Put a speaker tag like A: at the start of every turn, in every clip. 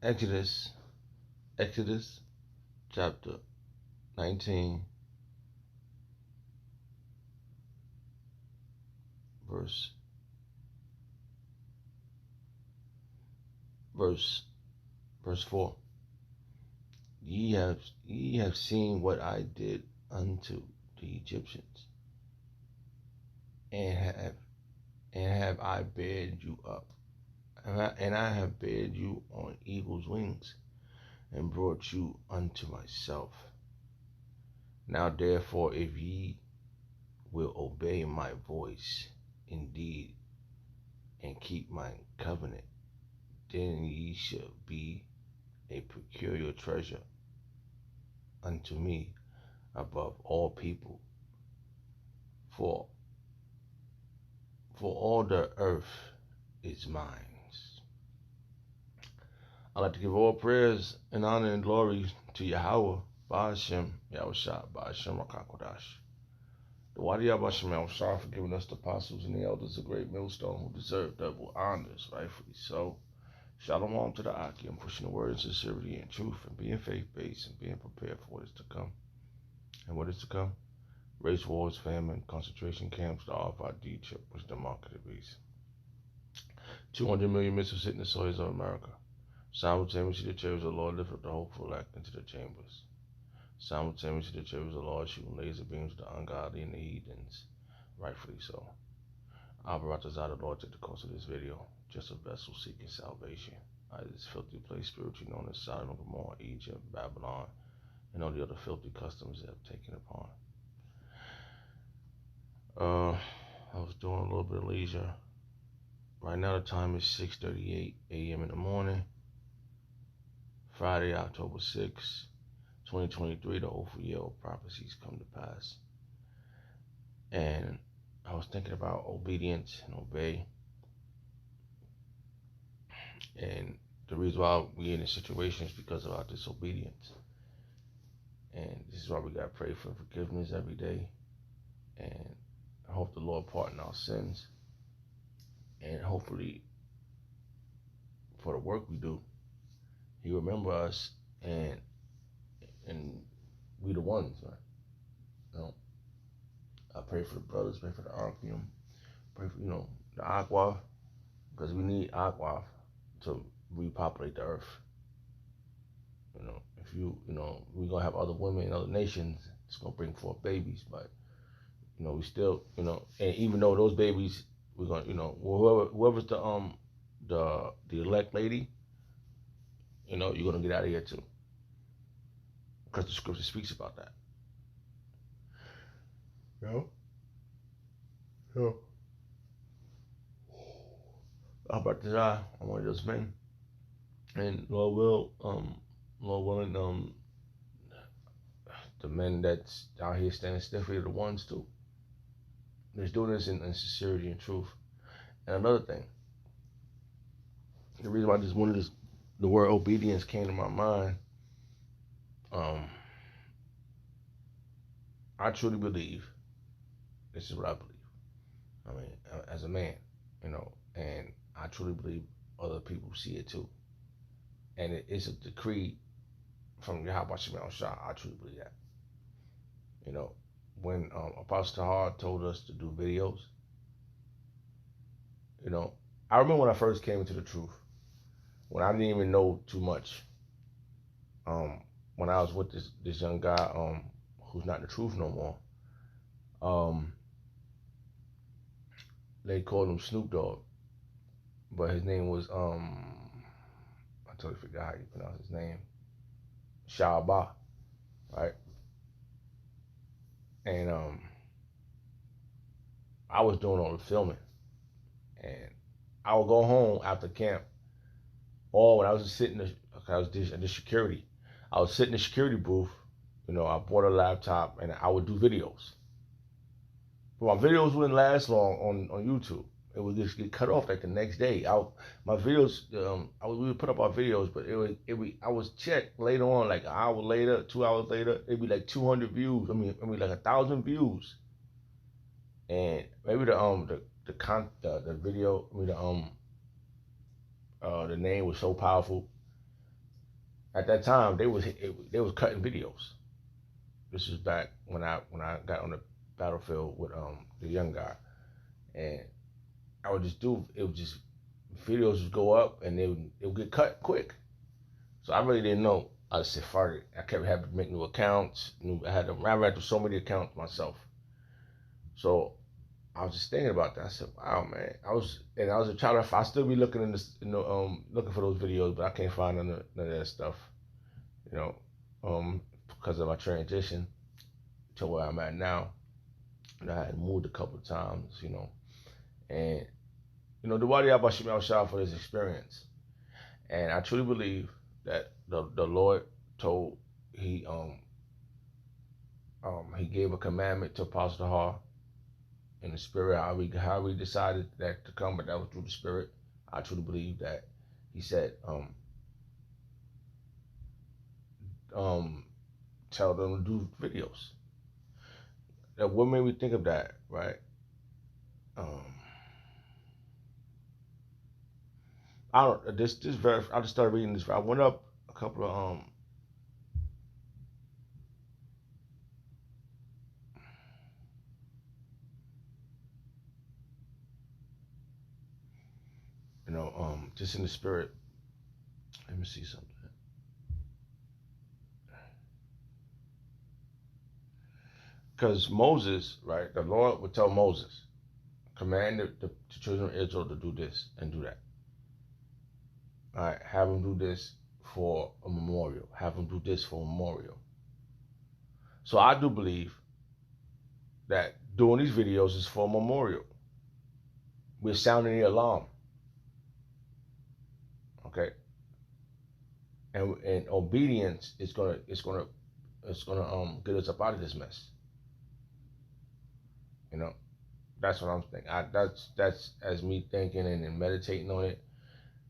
A: Exodus, Exodus chapter 19, verse verse verse 4. Ye have seen what I did unto the Egyptians, and have I bared you up, and I have bared you on eagle's wings, and brought you unto myself. Now therefore, if ye will obey my voice indeed, and keep my covenant, then ye shall be a peculiar treasure unto me above all people. For all the earth is mine. I'd like to give all prayers and honor and glory to Yahweh, Ba'ashem, Yahushua, Ba'ashem, Rakakodash. The Wadi Yabashim Yahushua for giving us the apostles and the elders a great millstone who deserve double honors, rightfully so. Shalom to the Aki. I'm pushing the word in sincerity and truth and being faith-based and being prepared for what is to come. And what is to come? Race wars, famine, concentration camps, the RFID chip, which the market of beast. 200 million missiles hitting the soils of America. Simultaneously, the chariots of the Lord lift up the hopeful elect into the chambers. Simultaneously, the chariots of the Lord shooting laser beams at the ungodly and the heathens. Rightfully so. I'll brought the Lord take the course of this video. Just a vessel seeking salvation out of this filthy place spiritually known as Sodom and Gomorrah, Egypt, Babylon, and all the other filthy customs they have taken upon. I was doing a little bit of leisure. Right now the time is 6:38 a.m. in the morning. Friday, October 6, 2023, the hopeful year of prophecies come to pass. And I was thinking about obedience and obey. And the reason why we're in this situation is because of our disobedience. And this is why we got to pray for forgiveness every day. And I hope the Lord pardon our sins. And hopefully, for the work we do, He remember us, and we the ones, right? You know, I pray for the brothers, pray for the Archeum, pray for, the Aqua, because we need Aqua to repopulate the earth. If we're going to have other women in other nations, it's going to bring forth babies, but, we still, and even though those babies, we're going to, whoever's the elect lady, you're going to get out of here too. Because the scripture speaks about that. So, how about this? I'm one of those men. And Lord willing, the men that's out here standing stiffly are the ones too. They're doing this in sincerity and truth. And another thing, the reason why the word obedience came to my mind, I truly believe, this is what I believe. I mean, as a man, and I truly believe other people see it too. And it's a decree from Yahweh Shemel Shah. I truly believe that. When Apostle Tahar told us to do videos, I remember when I first came into the truth, when I didn't even know too much. When I was with this young guy, who's not the truth no more. They called him Snoop Dogg, but his name was I totally forgot how you pronounce his name. Shaba, right? And I was doing all the filming, and I would go home after camp, or when I was sitting, I was at the security. I would sit in the security booth. I bought a laptop, and I would do videos. But my videos wouldn't last long on YouTube. It would just get cut off like the next day. My videos, we would put up our videos, but I was checked later on, like an hour later, 2 hours later, it'd be like 200 views. I mean like 1,000 views. And maybe the video, the name was so powerful At that time, they was cutting videos. This was back when I got on the battlefield with the young guy, and I would just do it. Would just videos would go up and it would get cut quick. So I really didn't know. I just said, "Fuck it." I kept having to make new accounts. I ran through so many accounts myself. So I was just thinking about that. I said, "Wow, man." I was trying to. I still be looking in this, looking for those videos, but I can't find none of that stuff. You know, because of my transition to where I'm at now. And I had moved a couple of times, and the Wadi Abba Shemel Shah for this experience. And I truly believe that the Lord told he gave a commandment to Apostle Har in the spirit, how we decided that to come, but that was through the spirit. I truly believe that he said, tell them to do videos. That what made me think of that, right? I don't this very I just started reading this. I went up a couple of just in the spirit. Let me see something. Because Moses, right, the Lord would tell Moses, command the children of Israel to do this and do that. All right, have them do this for a memorial. Have them do this for a memorial. So I do believe that doing these videos is for a memorial. We're sounding the alarm. Okay. And obedience is gonna get us up out of this mess. That's what I'm thinking. That's as me thinking and meditating on it.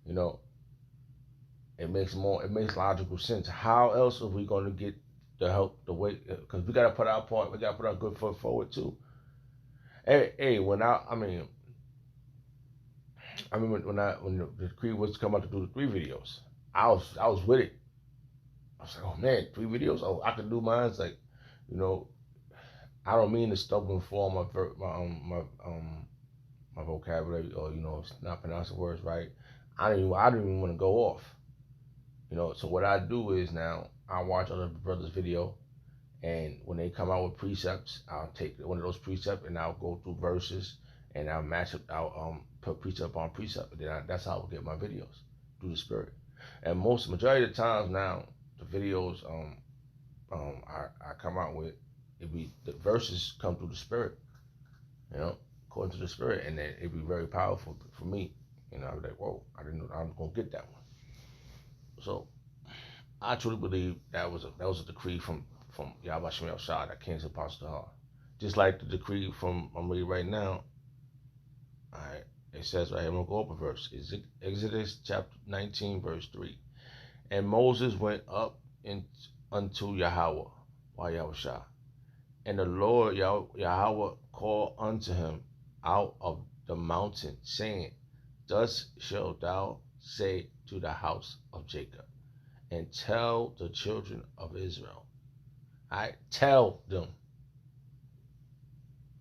A: You know, it makes logical sense. How else are we going to get the help the way? Because we got to put our part. We got to put our good foot forward too. Hey, when I remember when the decree was to come out to do the 3 videos, I was with it. I was like, oh man, 3 videos. Oh, I could do mine. It's like, you know, I don't mean to stumble and form my vocabulary or not pronouncing words right. I don't even want to go off. So what I do is now I watch other brothers' video, and when they come out with precepts, I'll take one of those precepts and I'll go through verses and I'll match up. I'll put precept on precept. And then that's how I get my videos through the spirit. And majority of the times now, the videos I come out with, the verses come through the spirit, according to the spirit, and then it'd be very powerful for me. I'd be like, whoa, I didn't know I'm gonna get that one. So I truly believe that was a decree from Yahweh Shemel Shah that came to Apostle Har. Just like the decree from I'm reading right now. All right, it says right here, I'm gonna go up a verse. It's Exodus chapter 19, verse 3. And Moses went up unto Yahweh, Yahweh Shah. And the Lord Yahweh called unto him out of the mountain, saying, Thus shalt thou say to the house of Jacob, and tell the children of Israel. All right, tell them.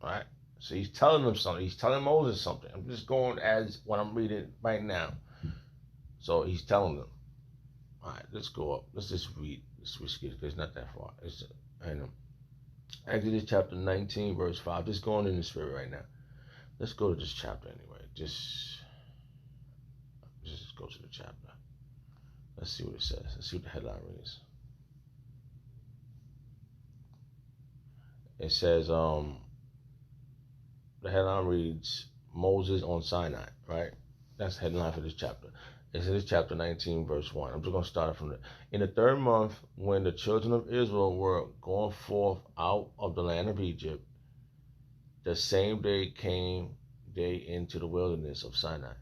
A: All right, so he's telling them something. He's telling Moses something. I'm just going as what I'm reading right now. So he's telling them. All right, let's go up. Let's just read. It's not that far. Exodus chapter 19, verse 5. Just going in the spirit right now. Let's go to this chapter anyway. Just go to the chapter. Let's see what it says. Let's see what the headline reads. It says, the headline reads, Moses on Sinai, right? That's the headline for this chapter. It's in this chapter 19, verse 1. I'm just going to start it from there. In the 3rd month, when the children of Israel were going forth out of the land of Egypt, the same day came they into the wilderness of Sinai.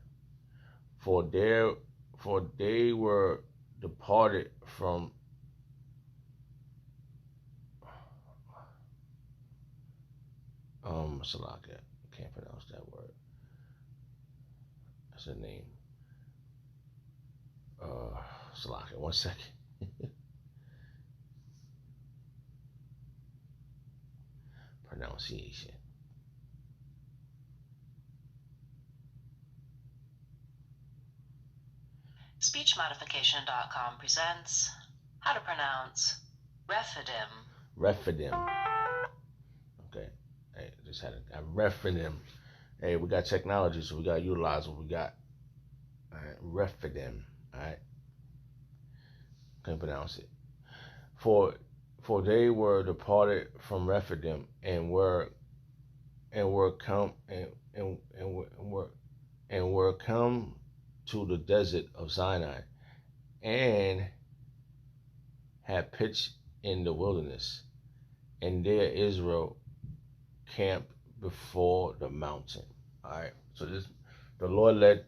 A: For they were departed from Salaka. Can't pronounce that word. That's a name. Salaka. 1 second. Pronunciation.
B: SpeechModification.com presents how to pronounce Rephidim.
A: Rephidim. Okay. Hey, just had a Rephidim. Hey, we got technology, so we got to utilize what we got. All right. Rephidim. All right. Can't pronounce it. For they were departed from Rephidim and were come and were come to the desert of Sinai and had pitched in the wilderness, and there Israel camped before the mountain. All right. So the Lord led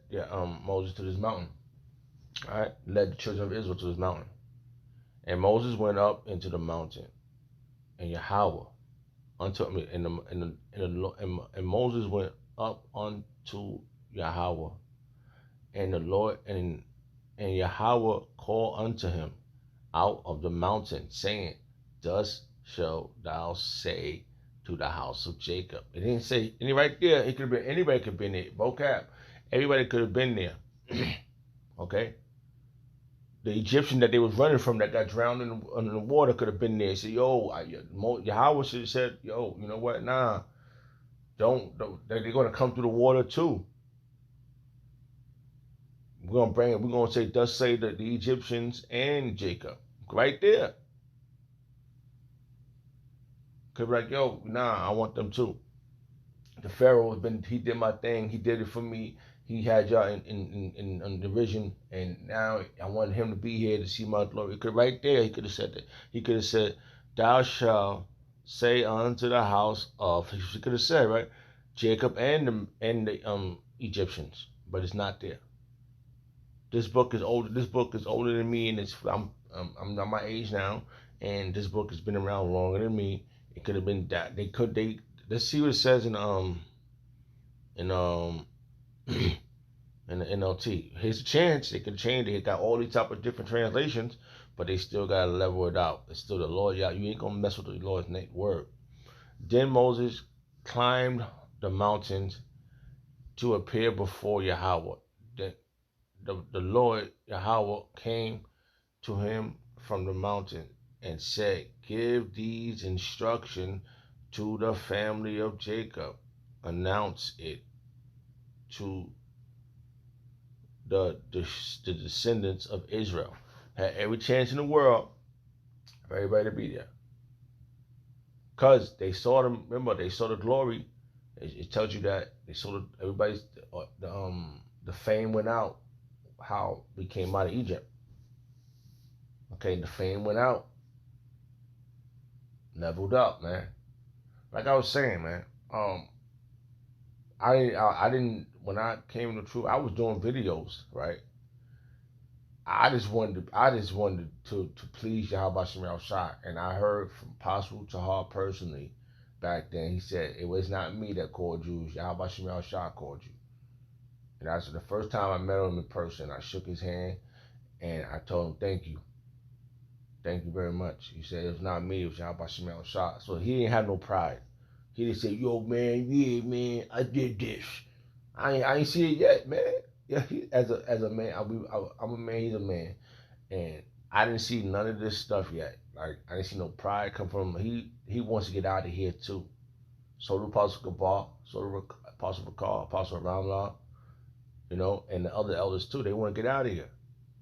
A: Moses to this mountain. All right. Led the children of Israel to this mountain, and Moses went up into the mountain, and Yahweh unto me, and Moses went up unto Yahweh, and the Lord and Yahweh called unto him out of the mountain, saying, "Thus shalt thou say to the house of Jacob." It didn't say any right there. It could have been anybody could have been there. Vocab. Everybody could have been there. Okay. The Egyptian that they was running from that got drowned in the water could have been there. Say, yo, Yahweh should have said, yo, you know what? Nah, don't. They're gonna come through the water too. We're gonna say, thus say that the Egyptians and Jacob, right there. Could be like, yo, nah, I want them too. The Pharaoh he did my thing. He did it for me. He had y'all in the vision, and now I want him to be here to see my glory. Right there, he could have said that. He could have said, "Thou shalt say unto the house of." He could have said, right, Jacob and the Egyptians, but it's not there. This book is older. This book is older than me, and I'm not my age now, and this book has been around longer than me. It could have been that they. Let's see what it says in in the NLT. Here's a chance they could change it. It got all these type of different translations, but they still gotta level it out. It's still the Lord. Yeah, you ain't gonna mess with the Lord's word. Then Moses climbed the mountains to appear before Yahweh. The Lord Yahweh came to him from the mountain and said, "Give these instruction to the family of Jacob. Announce it to the descendants of Israel." Had every chance in the world for everybody to be there, because they saw them. Remember, they saw the glory. It tells you that they saw everybody's the fame went out. How we came out of Egypt. Okay, the fame went out. Leveled up, man. Like I was saying, man. I didn't when I came to truth. I was doing videos, right? I just wanted to please Yahweh Shem Shai, and I heard from Apostle Tahar personally back then. He said it was not me that called you, Yahweh Shem Shai called you. And that's the first time I met him in person. I shook his hand and I told him thank you. Thank you very much. He said it was not me, it was Yahweh Shem Shai. So he didn't have no pride. He didn't say, yo man, yeah man, I did this. I ain't see it yet, man. Yeah, as a man, I'm a man. He's a man, and I didn't see none of this stuff yet. Like I didn't see no pride come from him. He wants to get out of here too. So do Apostle Gabar, so do Apostle Bakar, Apostle Ramlah, and the other elders too. They want to get out of here.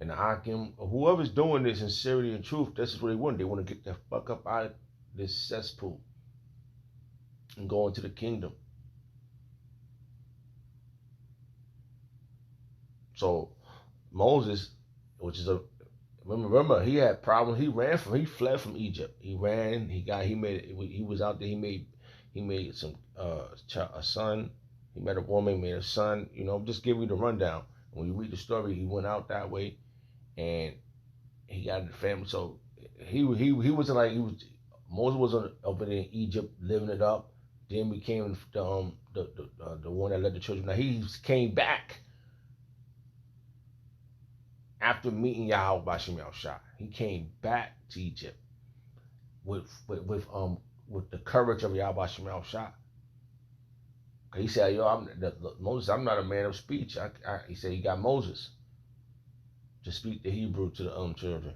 A: And the Akim, whoever's doing this in sincerity and truth, this is what they want. They want to get the fuck up out of this cesspool and go into the kingdom. So Moses, which is remember he had problems. He fled from Egypt. He ran. He was out there. He made some a son. He met a woman, made a son. Just give you the rundown. When you read the story, he went out that way, and he got the family. So he wasn't like Moses was over there in Egypt living it up. Then became the one that led the children. Now he came back after meeting Yahweh Bashim Shai. he came back to Egypt with the courage of Yahweh Shemel Shah. He said, "Yo, Moses. I'm not a man of speech." He said he got Moses to speak the Hebrew to the children.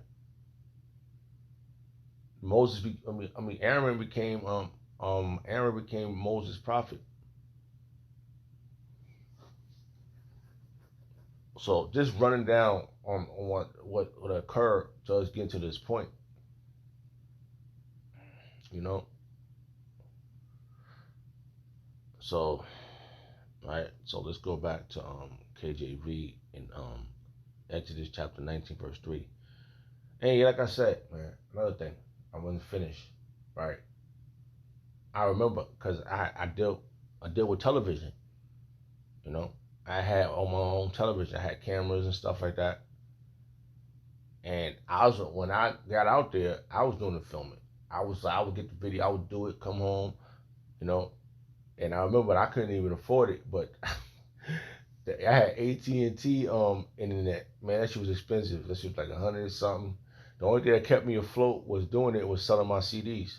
A: Aaron became Moses' prophet. So just running down on what occurred to us getting to this point, you know. So, right. So let's go back to KJV in Exodus chapter 19 verse 3. And like I said, man, another thing, I wasn't finished, right? I remember because I deal with television, you know. I had on my own television, I had cameras and stuff like that. And when I got out there, I was doing the filming. I would get the video, I would do it, come home, you know. And I remember I couldn't even afford it, but I had AT&T internet. Man, that shit was expensive. That shit was like $100 something. The only thing that kept me afloat was selling my CDs.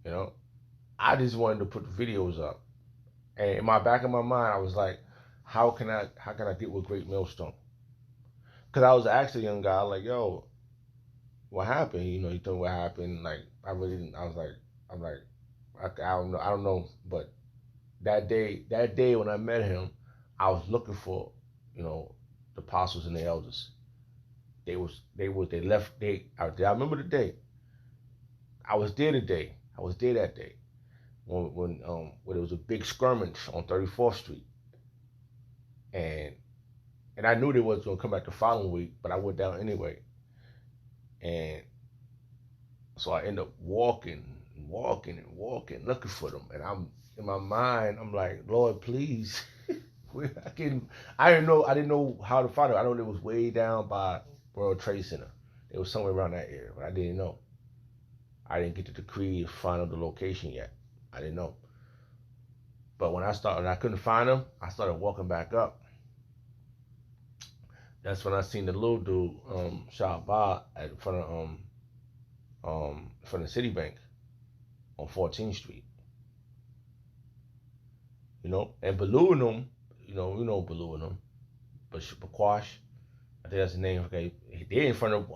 A: You know, I just wanted to put the videos up, and in my back of my mind, I was like, how can I get with Great Millstone? Because I was asking a young guy like, yo, what happened? You know, he told me what happened. Like, I really didn't. I'm like, I don't know. But that day when I met him, I was looking for, you know, the apostles and the elders. They left. I remember the day. I was there today. I was there that day when there was a big skirmish on 34th Street, and I knew they was gonna come back the following week, but I went down anyway, and so I ended up walking, looking for them, and I'm in my mind, I'm like, Lord, please, I didn't know how to find them. I know they was way down by World Trade Center. It was somewhere around that area, but I didn't know. I didn't get the decree to find out the location yet. I didn't know. But when I couldn't find them, I started walking back up. That's when I seen the little dude shot by in front of Citibank on 14th Street. You know, and Baloo and them, you know Baloo and them, but Bakwash, I think that's the name. Okay, they're in front of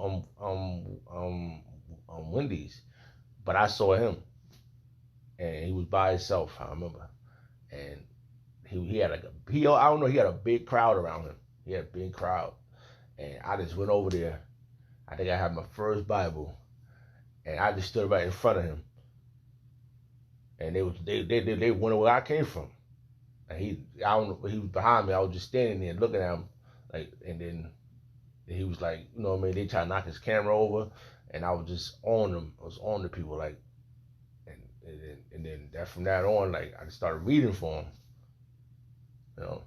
A: Wendy's, but I saw him, and he was by himself. I remember, and he had like I don't know, he had a big crowd around him. He had a big crowd, and I just went over there. I think I had my first Bible, and I just stood right in front of him, and they wondered where I came from. And he was behind me. I was just standing there looking at him, like, and then he was like, you know what I mean? They tried to knock his camera over, and I was just on them. I was on the people, like, and then that from that on, like, I just started reading for him. You know,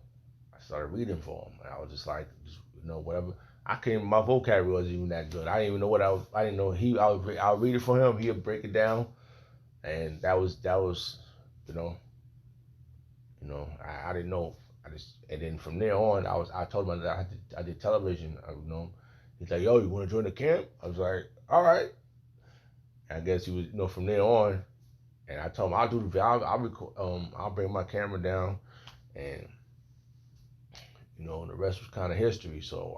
A: I started reading for him, and I was just like, you know, whatever. My vocabulary wasn't even that good. I didn't even know I didn't know I'll read it for him. He'll break it down, and that was, you know. I didn't know. And then from there on, I told him that I did television. You know, he's like, yo, you want to join the camp? I was like, all right. And I guess he was, you know, from there on, and I told him I'll do the video. I'll record. I'll bring my camera down, and you know, the rest was kind of history. So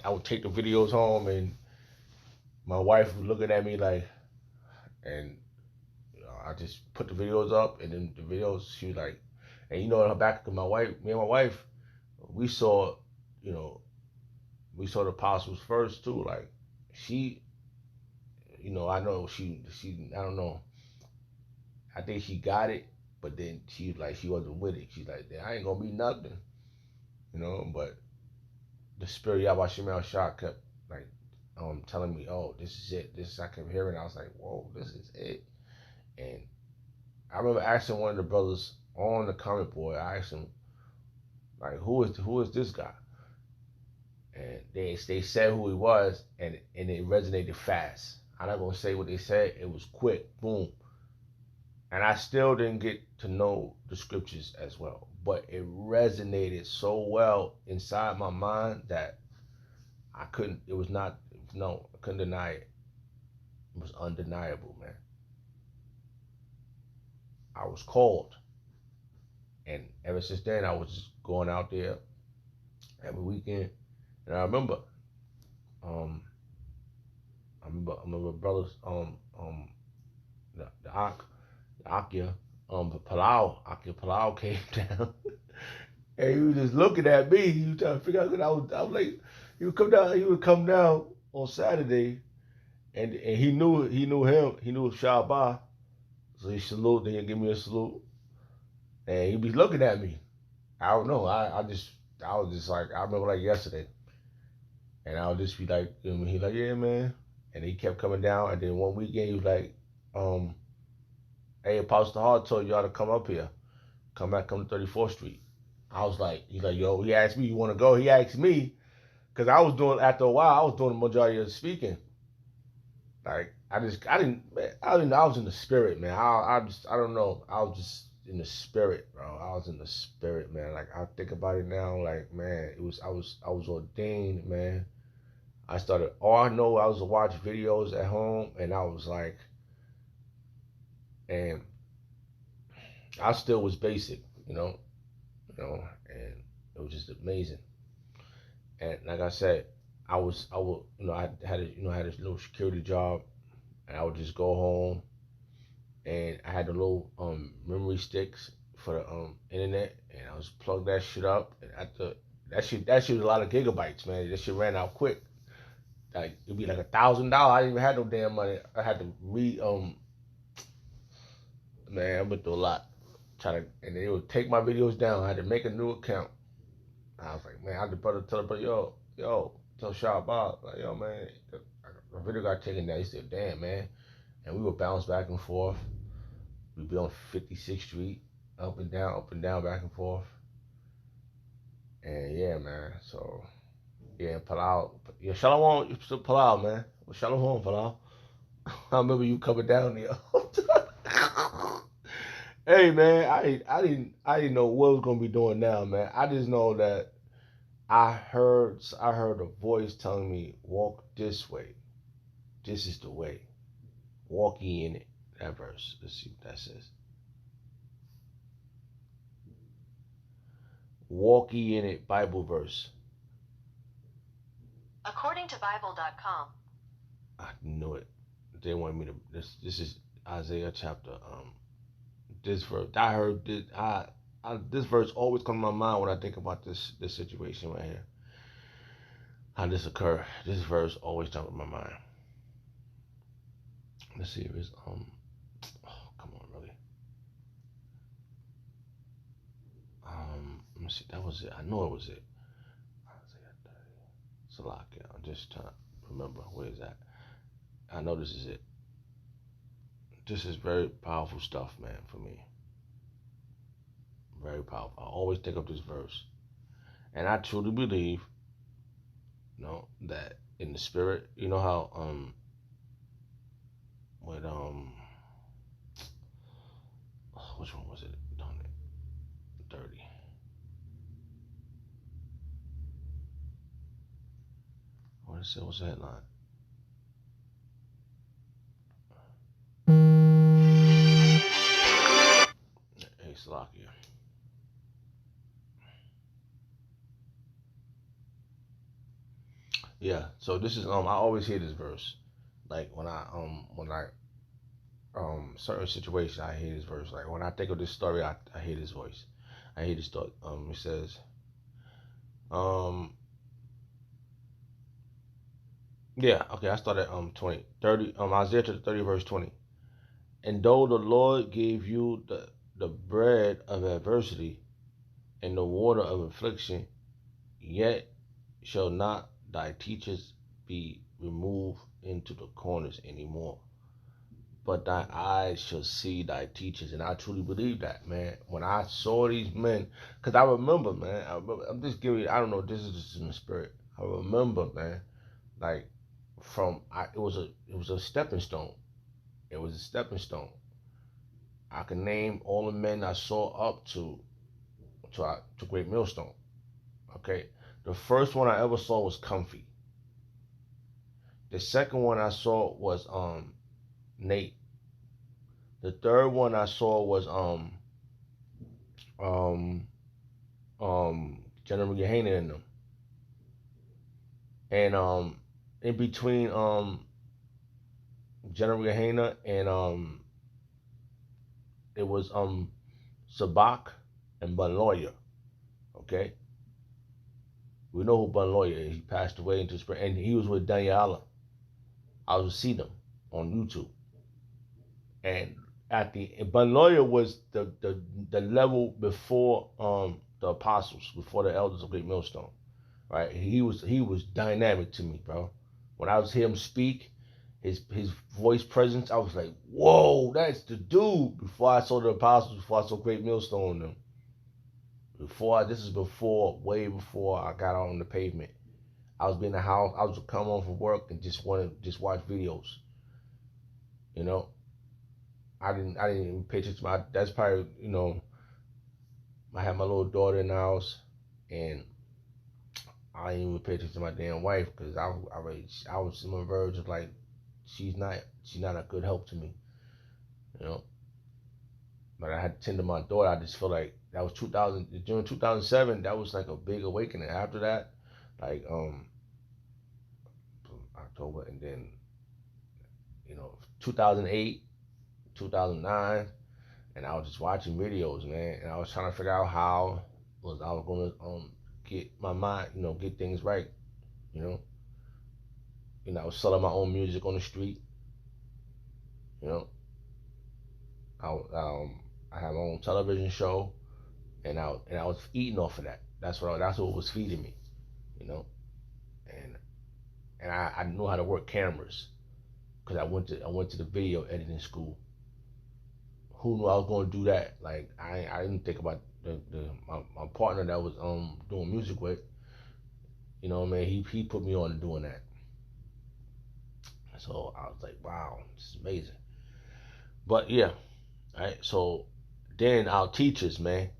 A: I would take the videos home, and my wife was looking at me like, and you know, I just put the videos up, and then the videos, she was like. And you know, in her back, me and my wife, we saw, you know, we saw the apostles first too. Like she, you know, I know she, I don't know. I think she got it, but then she wasn't with it. She's like, I ain't gonna be nothing, you know. But the spirit Yahweh Shemel Shah kept like telling me, oh, this is it. I kept hearing. I was like, whoa, this is it. And I remember asking one of the brothers on the comment board, I asked him, like, who is this guy? And they said who he was, and it resonated fast. I'm not gonna say what they said. It was quick, boom. And I still didn't get to know the scriptures as well, but it resonated so well inside my mind that I couldn't. It was not no, I couldn't deny it. It was undeniable, man. I was called, and ever since then, I was just going out there every weekend. And um, I remember brothers, the Akia, Akia Palau came down, and he was just looking at me. He was trying to figure out that I was like, he would come down on Saturday, and he knew him, he knew Shabba, so he salute, then he give me a salute, and he be looking at me. I don't know, I was just like, I remember like yesterday, and I would just be like, he like, yeah, man, and he kept coming down, and then one weekend he was like, um, hey, Apostle Hart told y'all to come up here, come to 34th Street. I was like, he's like, yo, he asked me, you want to go? He asked me, because I was doing, after a while, I was doing the majority of the speaking. Like, I was in the spirit, man. I don't know. I was just in the spirit, bro. I was in the spirit, man. Like, I think about it now, like, man, I was ordained, man. All I know, I was to watch videos at home, and I was like, and I still was basic, and it was just amazing. And like I said, I would, I had this little security job, and I would just go home, and I had the little memory sticks for the internet, and I was plug that shit up, and after that shit was a lot of gigabytes, man. That shit ran out quick. Like it'd be like $1,000. I didn't even have no damn money. I had to man, I went through a lot. And they would take my videos down. I had to make a new account. I was like, man, I had to tell the brother, tell Shah Bob, like, yo, man, the video got taken down. He said, damn, man. And we would bounce back and forth. We'd be on 56th Street, up and down, back and forth. And yeah, man. So, yeah, Palau. Yeah, Shalom, Palau, man. Well, Shalom, Palau. I remember you coming down there. Hey, man, I didn't know what I was gonna be doing now, man. I just know that I heard a voice telling me, walk this way. This is the way. Walk ye in it. That verse. Let's see what that says. Walk ye in it, Bible verse.
B: According to Bible.com.
A: I knew it. They wanted me to. This is Isaiah chapter. This verse. I heard this. This verse always comes to my mind when I think about this situation right here. How this occurred. This verse always jumps in my mind. Let's see if it's oh, come on, really. Let me see. That was it. I know it was it. Isaiah 30. Salakia. I'm just trying to remember where is that. I know this is it. This is very powerful stuff, man, for me. Very powerful. I always think of this verse. And I truly believe, that in the spirit, you know how with which one was it? 30. What is it? What's the headline? Hey, Salakia. Yeah, so this is I always hear this verse. Like when I certain situation I hear this verse. Like when I think of this story, I hear this voice. I hear this thought. It says, yeah, okay, I started 20, 30, Isaiah 30 verse 20. And though the Lord gave you the bread of adversity and the water of affliction, yet shall not thy teachers be removed into the corners anymore, but thy eyes shall see thy teachers. And I truly believe that, man. When I saw these men, because I remember, man, I'm just giving you, I don't know, this is just in the spirit. I remember, man, like it was a stepping stone. It was a stepping stone. I can name all the men I saw up to Great Millstone. Okay, the first one I ever saw was Comfy. The second one I saw was Nate. The third one I saw was um General Gehenna in them. And in between General Gehenna and it was Sabak and Bun Lawyer. Okay, we know who Bun Lawyer is. He passed away into spring, and he was with Daniela. I was see them on YouTube, and at the Bun Lawyer was the level before the apostles, before the elders of Great Millstone. Right? He was dynamic to me, bro. When I was hear him speak, his voice presence, I was like, whoa, that's the dude. Before I saw the apostles, before I saw Great Millstone, them. This is before, way before I got on the pavement. I was in the house. I was come home from work and just want to just watch videos. You know, I didn't even pay attention to my. That's probably I had my little daughter in the house, and I didn't even pay attention to my damn wife because I was on the verge of like she's not a good help to me, you know. But I had to tend to my daughter. I just feel like that was 2000 during 2007. That was like a big awakening. After that, like October, and then 2008, 2009, and I was just watching videos, man, and I was trying to figure out how I was gonna get my mind, get things right, you know. I was selling my own music on the street, you know. I had my own television show, and I was eating off of that. That's what was feeding me, you know. And I knew how to work cameras because I went to the video editing school. Who knew I was going to do that? Like I didn't think about my partner that was doing music with. Man, he put me on to doing that. So I was like, wow, this is amazing. But yeah, all right. So then our teachers, man,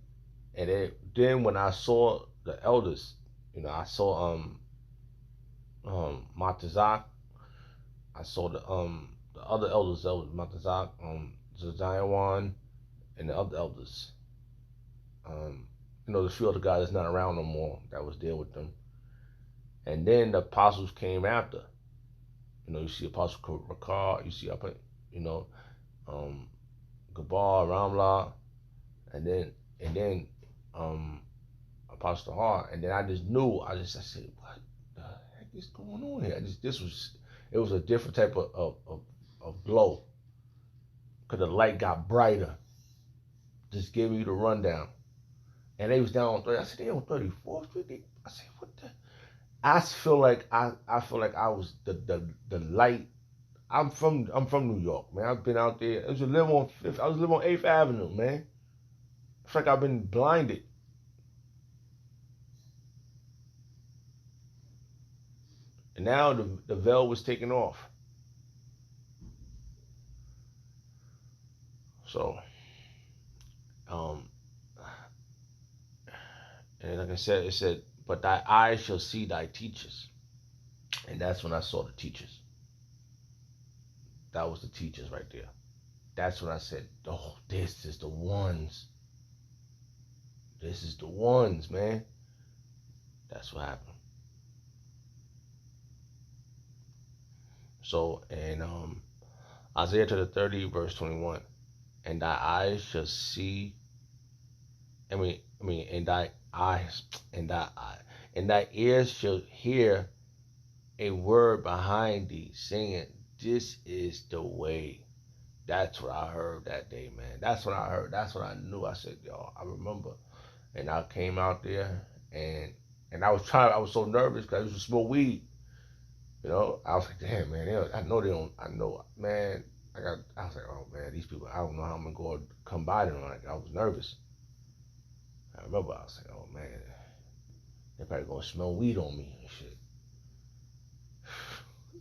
A: and then when I saw the elders, I saw Matazak. I saw the other elders that was Matazak, Zazayawan, and the other elders. There's a few other guys that's not around no more that was there with them. And then the apostles came after. You see Apostle Rakar, you see Gabar, Ramla, and then Apostle Hart, and then I just knew. I said, what the heck is going on here? It was a different type of glow, because the light got brighter. Just gave me the rundown, and they was down on 30. I said, they on 34th Street. I said, what the? I feel like I was the light. I'm from New York, man. I've been out there. I was living on 8th Avenue, man. It's like I've been blinded. And now the veil was taken off. So, and like I said, it said, but thy eyes shall see thy teachers. And that's when I saw the teachers. That was the teachers right there. That's when I said, oh, this is the ones. This is the ones, man. That's what happened. So, and Isaiah chapter 30, verse 21. And thy eyes shall see, and thy eyes, and thy ears shall hear a word behind thee, saying, this is the way. That's what I heard that day, man. That's what I heard. That's what I knew. I said, yo, I remember. And I came out there, and I was so nervous because I used to smoke weed. I was like, damn, man, I know they don't, man. I was like, oh, man, these people, I don't know how I'm going to come by them. Like, I was nervous. I remember I was like, oh, man, they're probably going to smell weed on me and shit.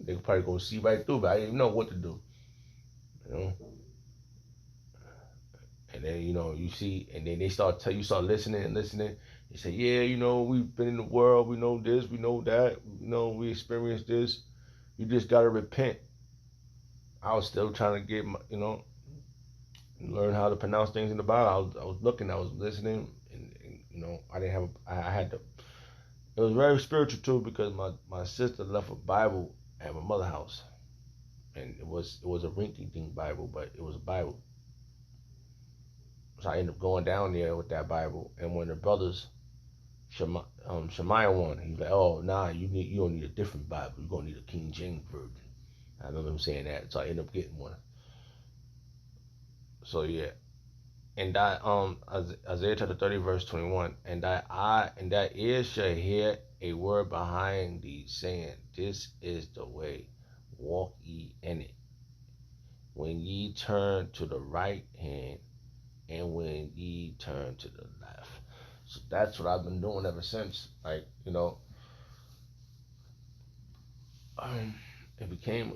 A: They probably going to see right through, but I didn't even know what to do. And then, you see, and then they start listening. They say, yeah, we've been in the world, we know this, we know that, we experienced this. You just gotta repent. I was still trying to get my, learn how to pronounce things in the Bible. I was looking, I was listening, and I didn't have, I had to. It was very spiritual too because my sister left a Bible at my mother's house, and it was a rinky-dink Bible, but it was a Bible. So I ended up going down there with that Bible, and when the brothers Shemaiah one, he's like, "Oh, nah, you don't need a different Bible. You're gonna need a King James version." I remember him saying that, so I ended up getting one. So yeah, and that Isaiah chapter 30 verse 21, and that ear shall hear a word behind thee saying, "This is the way, walk ye in it. When ye turn to the right hand, and when ye turn to the left." So that's what I've been doing ever since. Like, um, it became,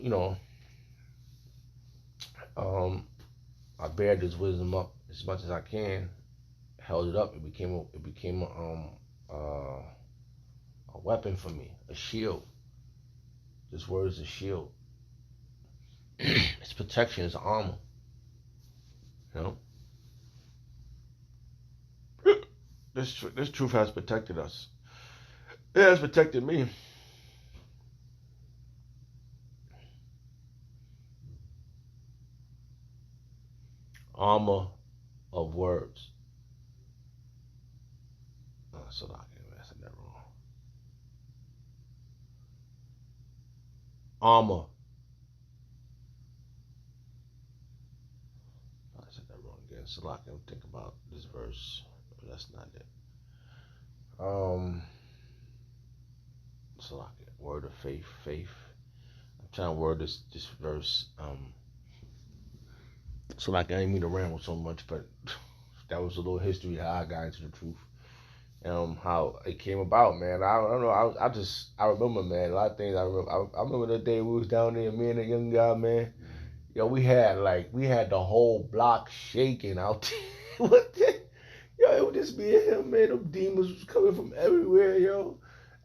A: I bared this wisdom up as much as I can, held it up. It became a weapon for me, a shield. This word is a shield. It's protection. It's armor. You know, this truth has protected us. It has protected me. Armor of words. Oh, so I said that wrong. Armor. I said that wrong again. So I can think about this verse. But that's not it. So like word of faith, faith. I'm trying to word this verse. So like I didn't mean to ramble so much, but that was a little history how I got into the truth. How it came about, man. I don't know. I remember, man. A lot of things I remember. I remember the day we was down there, me and a young guy, man. Yo, we had the whole block shaking out there. What the? Yo, it would just be him, man. Them demons was coming from everywhere, yo.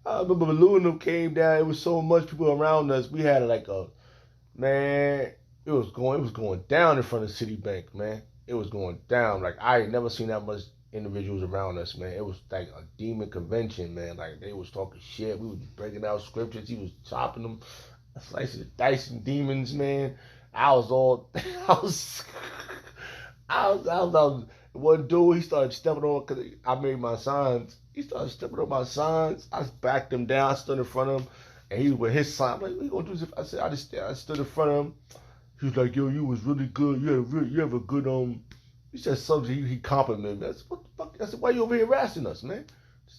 A: I remember Lou and them came down. It was so much people around us. We had like a man. It was going down in front of Citibank, man. It was going down. Like I ain't never seen that much individuals around us, man. It was like a demon convention, man. Like they was talking shit. We was breaking out scriptures. He was chopping them, slicing, dicing demons, man. I was all, I was, I was one dude. He started stepping on because I made my signs. He started stepping on my signs. I backed him down. I stood in front of him, and he was with his sign. I'm like, what you gonna do? I said, I stood in front of him. He was like, yo, you was really good. You have a good He said something. He complimented me. I said, what the fuck? I said, why you over here harassing us, man?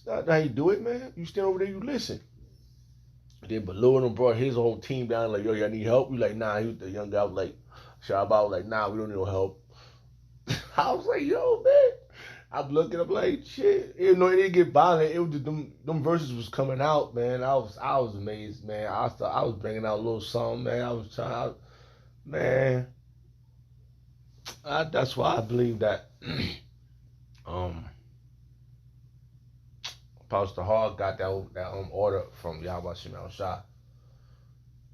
A: That's not how you do it, man. You stand over there, you listen. Then Baloo and him brought his whole team down. Like, yo, y'all need help? We like, nah. He was the young guy was like, Shabba was like, nah, we don't need no help. I was like, yo, man. I'm looking, I'm like, shit. You know, it didn't get violent. It was just them verses was coming out, man. I was amazed, man. I was bringing out a little something, man. I was trying, man. That's why I believe that um Pastor Hall got that order from Yahweh Shemel Shah,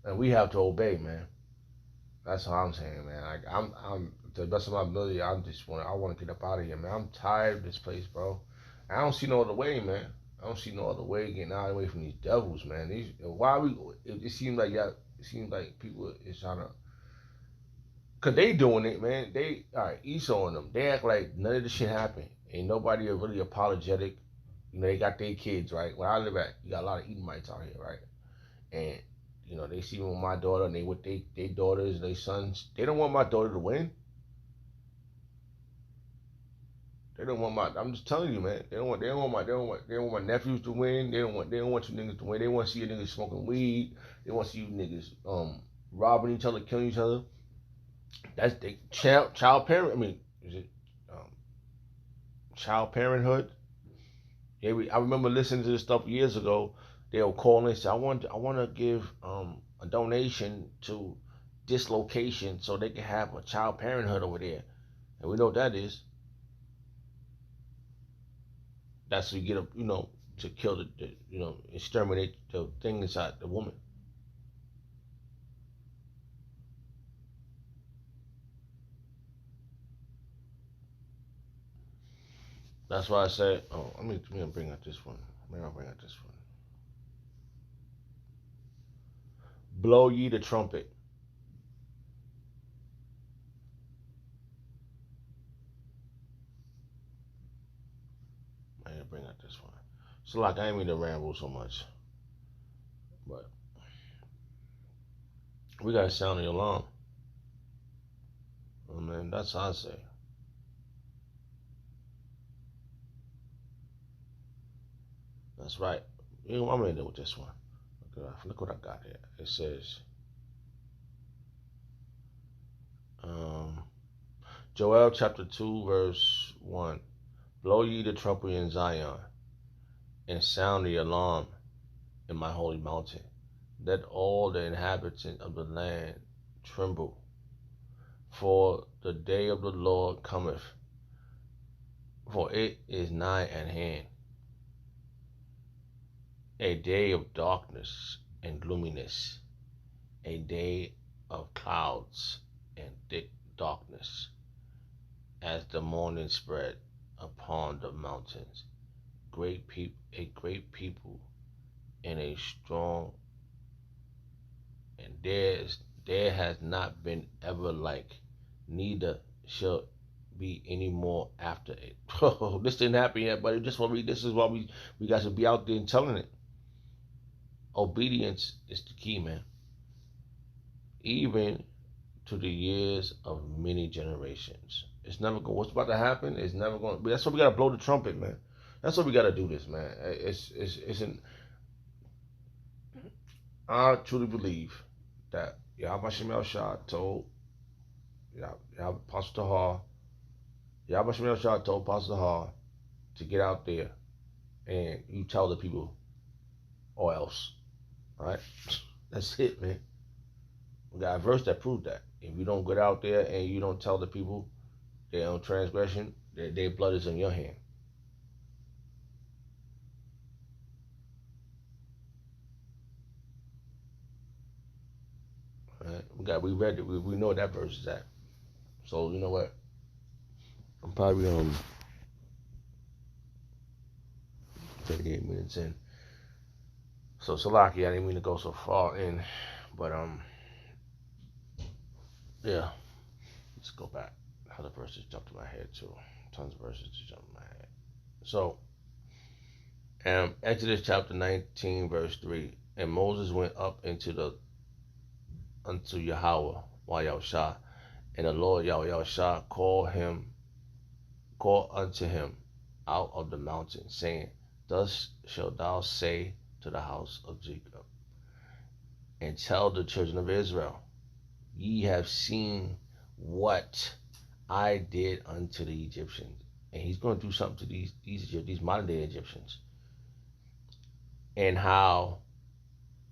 A: and we have to obey, man. That's what I'm saying, man. Like I'm to the best of my ability. I want to get up out of here, man. I'm tired of this place, bro. I don't see no other way, man. I don't see no other way getting out of the way from these devils, man. Why we? It seems like It seems like people is trying to. Cause they doing it, man. All right, Esau and them. They act like none of this shit happened. Ain't nobody really apologetic. They got their kids, right? Where I live at, you got a lot of Edomites out here, right? And they see me with my daughter, and they with they daughters, their sons. They don't want my daughter to win. They don't want my. I'm just telling you, man. They don't want my nephews to win. They don't want you niggas to win. They want to see you niggas smoking weed. They want to see you niggas robbing each other, killing each other. That's the child parent. I mean, is it um, child parenthood? Yeah, I remember listening to this stuff years ago. They were calling and say, I want to give a donation to this location so they can have a child parenthood over there. And we know what that is. That's to get to kill exterminate the thing inside the woman. That's why I say, oh, let me bring out this one. Maybe I'll bring out this one. Blow ye the trumpet. I need to bring out this one. So like I ain't mean to ramble so much, but we gotta sound the alarm. I mean, that's how I say. That's right. You know, I'm gonna do with this one. Look what I got here. It says, um, Joel chapter 2, verse 1. Blow ye the trumpet in Zion, and sound the alarm in my holy mountain. Let all the inhabitants of the land tremble, for the day of the Lord cometh, for it is nigh at hand, a day of darkness and gloominess, a day of clouds and thick darkness, as the morning spread upon the mountains. A great people and a strong, and there has not been ever like, neither shall be any more after it. Oh, this didn't happen yet, but this is why we got to be out there and telling it. Obedience is the key, man. Even to the years of many generations. It's never going. What's about to happen is never going. That's why we gotta blow the trumpet, man. That's why we gotta do this, man. It's an. I truly believe that Yahweh Shemel Shah told Apostle Hall, Yahweh Shemel Shah told Apostle Hall to get out there and you tell the people, or else. All right, that's it, man. We got a verse that proved that. If you don't get out there and you don't tell the people their own transgression, their blood is in your hand. Right? We read it. We know what that verse is at. So you know what? I'm probably 38 minutes in. So Salaki, I didn't mean to go so far in, but yeah. Let's go back. How the verses jumped in my head too. Tons of verses to jump in my head. So, Exodus chapter 19, verse 3. And Moses went up unto Yahweh, Yahweh, and the Lord Yahweh called unto him out of the mountain, saying, Thus shalt thou say to the house of Jacob, and tell the children of Israel, Ye have seen what I did unto the Egyptians. And he's going to do something to these modern day Egyptians. And how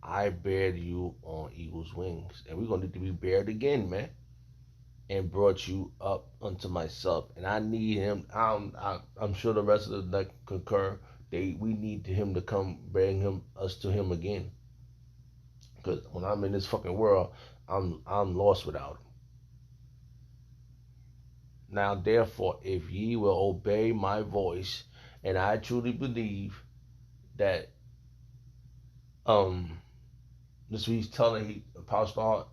A: I bared you on eagle's wings. And we're going to need to be bared again, man. And brought you up unto myself. And I need him. I'm sure the rest of them that concur. We need him to come bring us to him again. Because when I'm in this fucking world, I'm lost without him. Now therefore, if ye will obey my voice, and I truly believe that this is what he's telling Apostle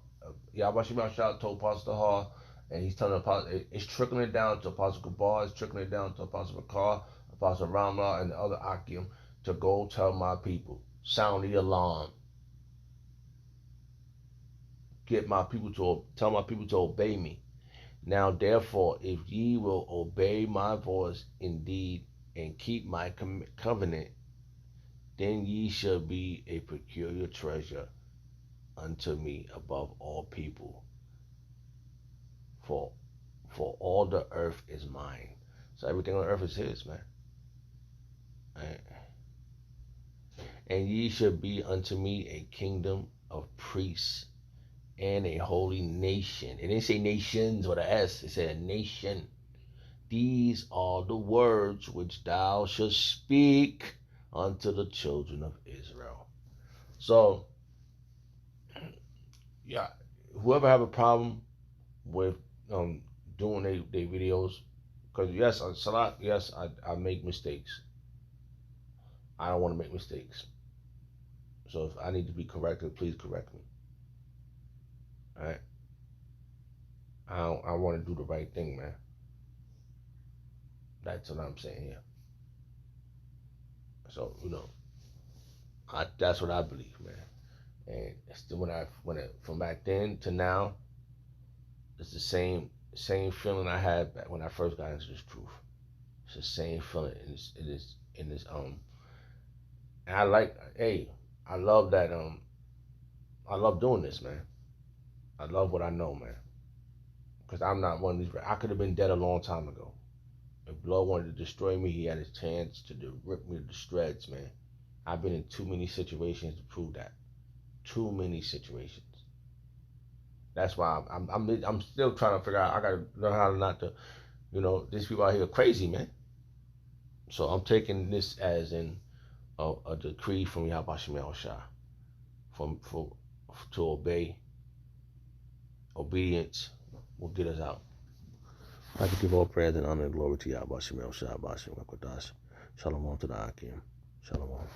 A: Yahweh Shemel told Apostle Hall, and he's telling Apostle, it's trickling it down to Apostle Gabar, it's trickling it down to Apostle Bakar, Apostle Ramla, and the other Akim to go tell my people, sound the alarm. Tell my people to obey me. Now therefore, if ye will obey my voice indeed and keep my covenant, then ye shall be a peculiar treasure unto me above all people. For all the earth is mine. So everything on earth is his, man. Right? And ye shall be unto me a kingdom of priests and a holy nation. It didn't say nations with an S, it said a nation. These are the words which thou shalt speak unto the children of Israel. So, yeah, whoever have a problem with doing their videos, Because yes, Salat, yes, I make mistakes. I don't want to make mistakes. So if I need to be corrected, please correct me. All right. I want to do the right thing, man. That's what I'm saying here. So that's what I believe, man. And still, from back then to now, it's the same feeling I had back when I first got into this truth. It's the same feeling. And I like, hey, I love that. I love doing this, man. I love what I know, man. Because I'm not one of these. I could have been dead a long time ago. If Blood wanted to destroy me, he had his chance to rip me to the shreds, man. I've been in too many situations to prove that. Too many situations. That's why I'm still trying to figure out. I gotta learn how to not to, these people out here are crazy, man. So I'm taking this as a decree from Yahweh Shemel Shah, to obey. Obedience will get us out. I can give all praise and honor and glory to Yahweh Shemel Shah, Bashem Rakodash. Shalom to the Akim. Shalom.